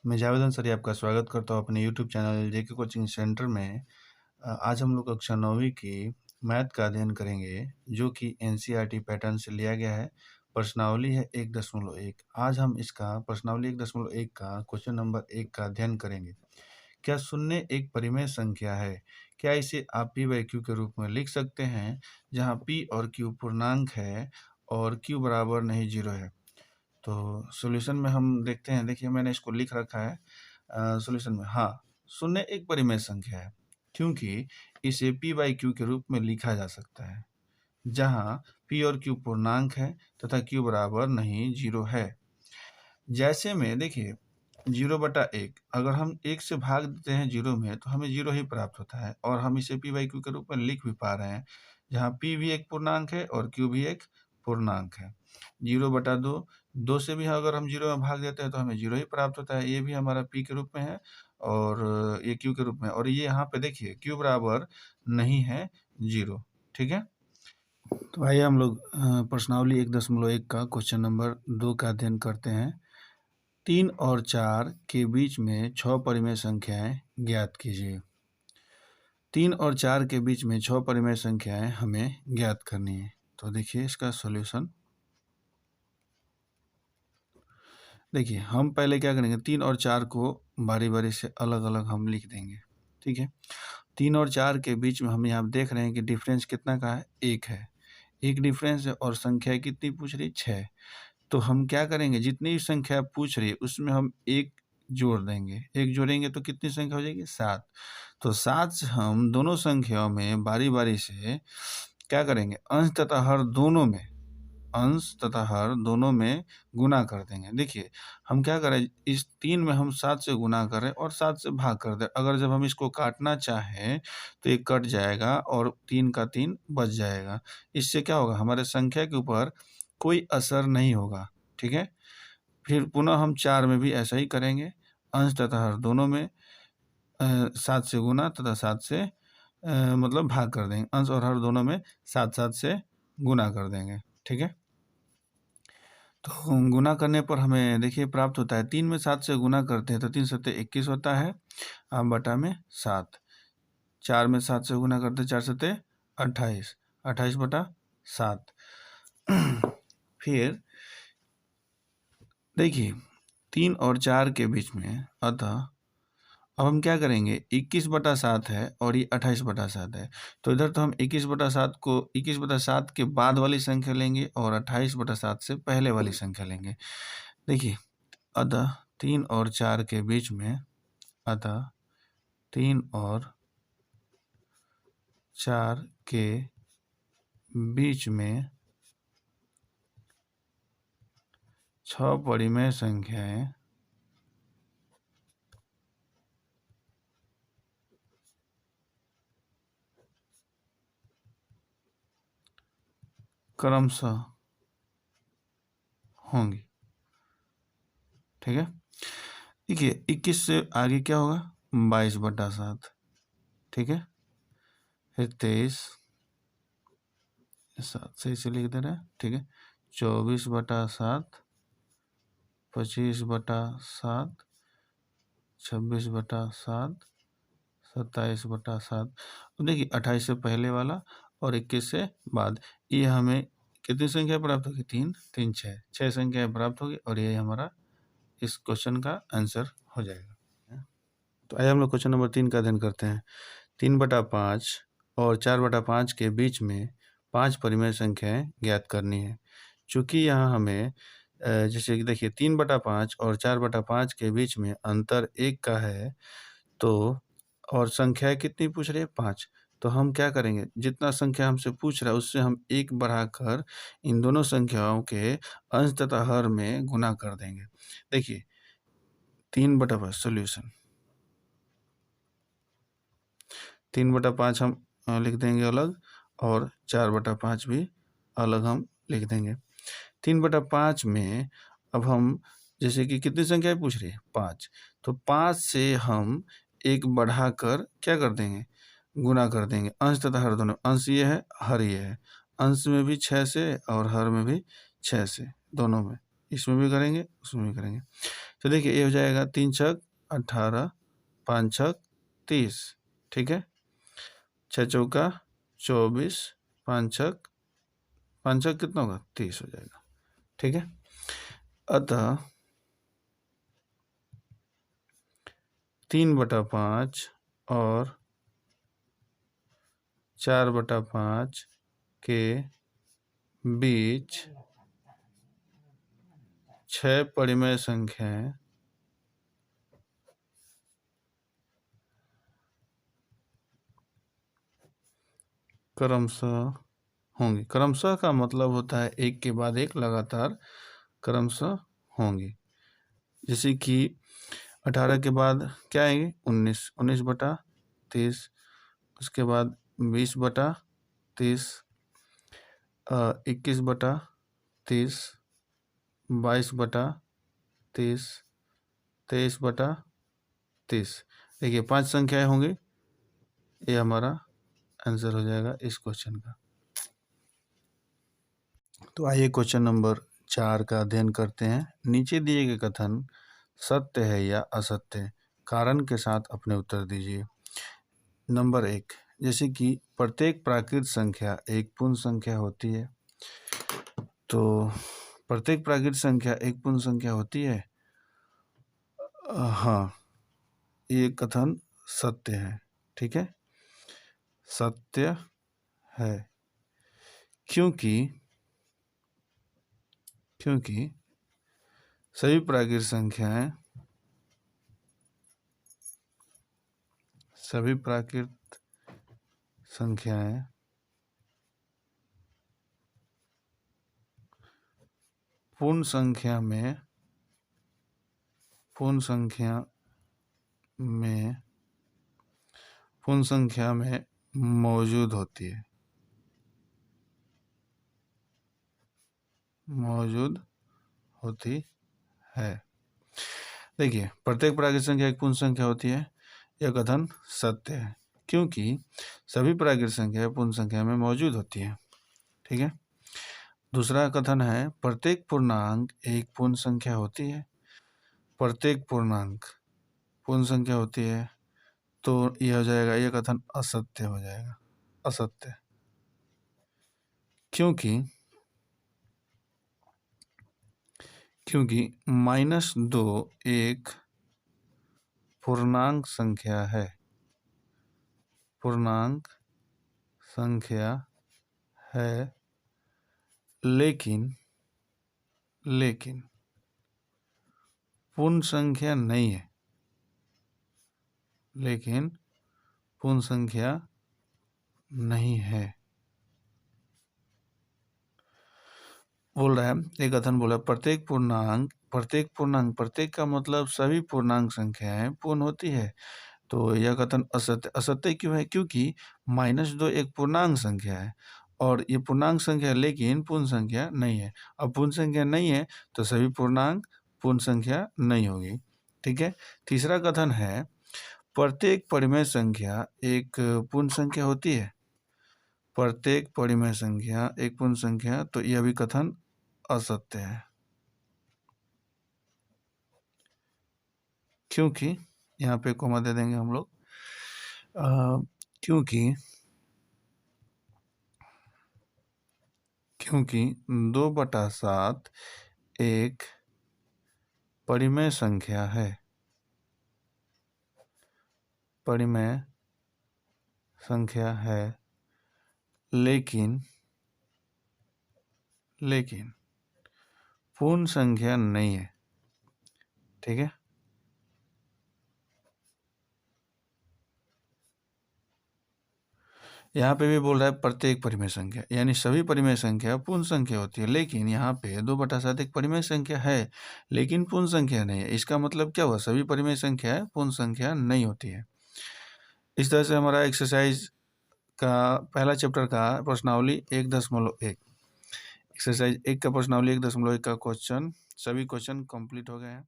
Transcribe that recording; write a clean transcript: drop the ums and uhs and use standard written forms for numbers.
मैं जावेद अंसारी आपका स्वागत करता हूँ अपने यूट्यूब चैनल जेके कोचिंग सेंटर में। आज हम लोग कक्षा 9वीं की मैथ का अध्ययन करेंगे जो कि एनसीईआरटी पैटर्न से लिया गया है। प्रश्नावली है 1.1। आज हम इसका प्रश्नावली 1.1 का क्वेश्चन नंबर 1 का अध्ययन करेंगे। क्या शून्य एक परिमेय संख्या है? क्या इसे आप पी बाई क्यू के रूप में लिख सकते हैं जहाँ पी और क्यू पूर्णांक है और क्यू बराबर नहीं 0 है? तो सॉल्यूशन में हम देखते हैं। देखिए मैंने इसको लिख रखा है सॉल्यूशन में। हाँ, शून्य एक परिमेय संख्या है क्योंकि इसे p बाई क्यू के रूप में लिखा जा सकता है जहाँ p और q पूर्णांक है तथा q बराबर नहीं 0 है। जैसे में देखिए 0/1 अगर हम 1 से भाग देते हैं 0 में तो हमें 0 ही प्राप्त होता है और हम इसे p बाई क्यू के रूप में लिख भी पा रहे हैं जहाँ p भी एक पूर्णांक है और q भी एक पूर्णांक है। 0/2 2 से भी अगर हम 0 में भाग देते हैं तो हमें 0 ही प्राप्त होता है। ये भी हमारा p के रूप में है और ये q के रूप में, और ये यहाँ पे देखिए q बराबर नहीं है 0। ठीक है, तो आइए हम लोग प्रश्नावली 1.1 का क्वेश्चन नंबर 2 का अध्ययन करते हैं। 3 और 4 के बीच में 6 परिमेय संख्याएं ज्ञात कीजिए। 3 और 4 के बीच में 6 परिमेय संख्याएं हमें ज्ञात करनी है। तो देखिए इसका सॉल्यूशन। देखिए हम पहले क्या करेंगे, 3 और 4 को बारी बारी से अलग अलग हम लिख देंगे। ठीक है, 3 और 4 के बीच में हम यहाँ देख रहे हैं कि डिफरेंस कितना का है, 1 है। एक डिफरेंस है और संख्या कितनी पूछ रही, 6। तो हम क्या करेंगे, जितनी भी संख्या पूछ रही है उसमें हम 1 जोड़ देंगे। 1 जोड़ेंगे तो कितनी संख्या हो जाएगी, 7। तो 7 से हम दोनों संख्याओं में बारी बारी से क्या करेंगे, अंश तथा हर दोनों में गुना कर देंगे। देखिए हम क्या करें, इस 3 में हम 7 से गुना करें और 7 से भाग कर दें। अगर जब हम इसको काटना चाहें तो ये कट जाएगा और 3 का 3 बच जाएगा। इससे क्या होगा, हमारे संख्या के ऊपर कोई असर नहीं होगा। ठीक है, फिर पुनः हम 4 में भी ऐसा ही करेंगे। अंश तथा हर दोनों में 7 से गुना तथा 7 से मतलब भाग कर देंगे। अंश और हर दोनों में 7 से गुना कर देंगे। ठीक है, तो गुना करने पर हमें देखिए प्राप्त होता है, 3 में 7 से गुना करते हैं तो 3 सत्ते 21 होता है बटा में 7। 4 में 7 से गुना करते हैं 4 सत्ते 28, 28 बटा 7। फिर देखिए 3 और 4 के बीच में, अतः अब हम क्या करेंगे, 21/7 है और ये 28/7 है। तो इधर तो हम 21/7 को 21/7 के बाद वाली संख्या लेंगे और 28/7 से पहले वाली संख्या लेंगे। देखिए अतः 3 और 4 के बीच में, अतः 3 और 4 के बीच में 6 परिमेय संख्याएं क्रमशः होंगी। ठीक है, देखिए 21 से आगे क्या होगा, 22/7। ठीक है, फिर 23 7 से इसे लिख दे रहे हैं। ठीक है, 24/7, 25/7, 26/7, 27/7। तो देखिए 28 से पहले वाला और 21 से बाद, ये हमें कितनी संख्या प्राप्त होगी, 3 3 6 संख्याएं प्राप्त होगी और ये हमारा इस क्वेश्चन का आंसर हो जाएगा। तो आइए हम लोग क्वेश्चन नंबर 3 का अध्ययन करते हैं। 3/5 और 4/5 के बीच में 5 परिमेय संख्याएं ज्ञात करनी है। चूँकि यहाँ हमें जैसे कि देखिए 3/5 और 4/5 के बीच में अंतर 1 का है, तो और संख्याएं कितनी पूछ रही है, 5। तो हम क्या करेंगे, जितना संख्या हमसे पूछ रहा है उससे हम 1 बढ़ाकर इन दोनों संख्याओं के अंश तथा हर में गुना कर देंगे। देखिए 3/5 सॉल्यूशन, 3/5 हम लिख देंगे अलग और 4/5 भी अलग हम लिख देंगे। 3/5 में अब हम जैसे कि कितनी संख्याएं पूछ रही है, 5। तो 5 से हम 1 बढ़ाकर क्या कर देंगे, गुना कर देंगे। अंश तथा हर दोनों, अंश ये है, हर ये है। अंश में भी 6 से और हर में भी 6 से, दोनों में, इसमें भी करेंगे उसमें भी करेंगे। तो देखिए ये हो जाएगा 3 छक 18, 5 छक 30, ठीक है। 6 चौका 24, 5 छक कितना होगा 30 हो जाएगा, ठीक है। अतः 3/5 और 4/5 के बीच 6 परिमेय संख्याएं क्रमशः होंगी। क्रमशः का मतलब होता है एक के बाद एक लगातार क्रमशः होंगी। जैसे कि 18 के बाद क्या आएंगे 19, 19/30, उसके बाद 20/30, 21/30, 22/30, 23/30। देखिए 5 संख्याएं होंगी, ये हमारा आंसर हो जाएगा इस क्वेश्चन का। तो आइए क्वेश्चन नंबर 4 का अध्ययन करते हैं। नीचे दिए गए कथन सत्य है या असत्य, कारण के साथ अपने उत्तर दीजिए। नंबर 1, जैसे कि प्रत्येक प्राकृत संख्या एक पूर्ण संख्या होती है। तो प्रत्येक प्राकृत संख्या एक पूर्ण संख्या होती है। हाँ, ये कथन सत्य है, ठीक है, सत्य है। क्योंकि सभी प्राकृत संख्याएं पूर्ण संख्या में मौजूद होती है। देखिए प्रत्येक प्राकृत संख्या एक पूर्ण संख्या होती है, यह कथन सत्य है क्योंकि सभी प्राकृत संख्या पूर्ण संख्या में मौजूद होती है, ठीक है। दूसरा कथन है प्रत्येक पूर्णांक एक पूर्ण संख्या होती है। प्रत्येक पूर्णांक पूर्ण संख्या होती है, तो यह हो जाएगा, यह कथन असत्य हो जाएगा, असत्य। क्योंकि -2 एक पूर्णांक संख्या है, लेकिन पूर्ण संख्या नहीं है, बोल रहा है। एक कथन बोला प्रत्येक का मतलब सभी पूर्णांक संख्याएं पूर्ण होती है, तो यह कथन असत्य क्यों है? क्योंकि -2 एक पूर्णांक संख्या है और ये पूर्णांक संख्या है लेकिन पूर्ण संख्या नहीं है। अब पूर्ण संख्या नहीं है तो सभी पूर्णांक पूर्ण संख्या नहीं होगी, ठीक है। तीसरा कथन है प्रत्येक परिमेय संख्या एक पूर्ण संख्या होती है। प्रत्येक परिमेय संख्या एक पूर्ण संख्या, तो यह भी कथन असत्य है क्योंकि यहाँ पे कोमा दे देंगे हम लोग, क्योंकि 2/7 एक परिमेय संख्या है, लेकिन पूर्ण संख्या नहीं है, ठीक है। यहाँ पे भी बोल रहा है प्रत्येक परिमेय संख्या, यानी सभी परिमेय संख्या पूर्ण संख्या होती है, लेकिन यहाँ पे 2/7 एक परिमेय संख्या है लेकिन पूर्ण संख्या नहीं है। इसका मतलब क्या हुआ? सभी परिमेय संख्या पूर्ण संख्या नहीं होती है। इस तरह से हमारा एक्सरसाइज का पहला चैप्टर का प्रश्नावली 1.1, एक्सरसाइज 1 का प्रश्नावली 1.1 का क्वेश्चन, सभी क्वेश्चन कंप्लीट हो गए हैं।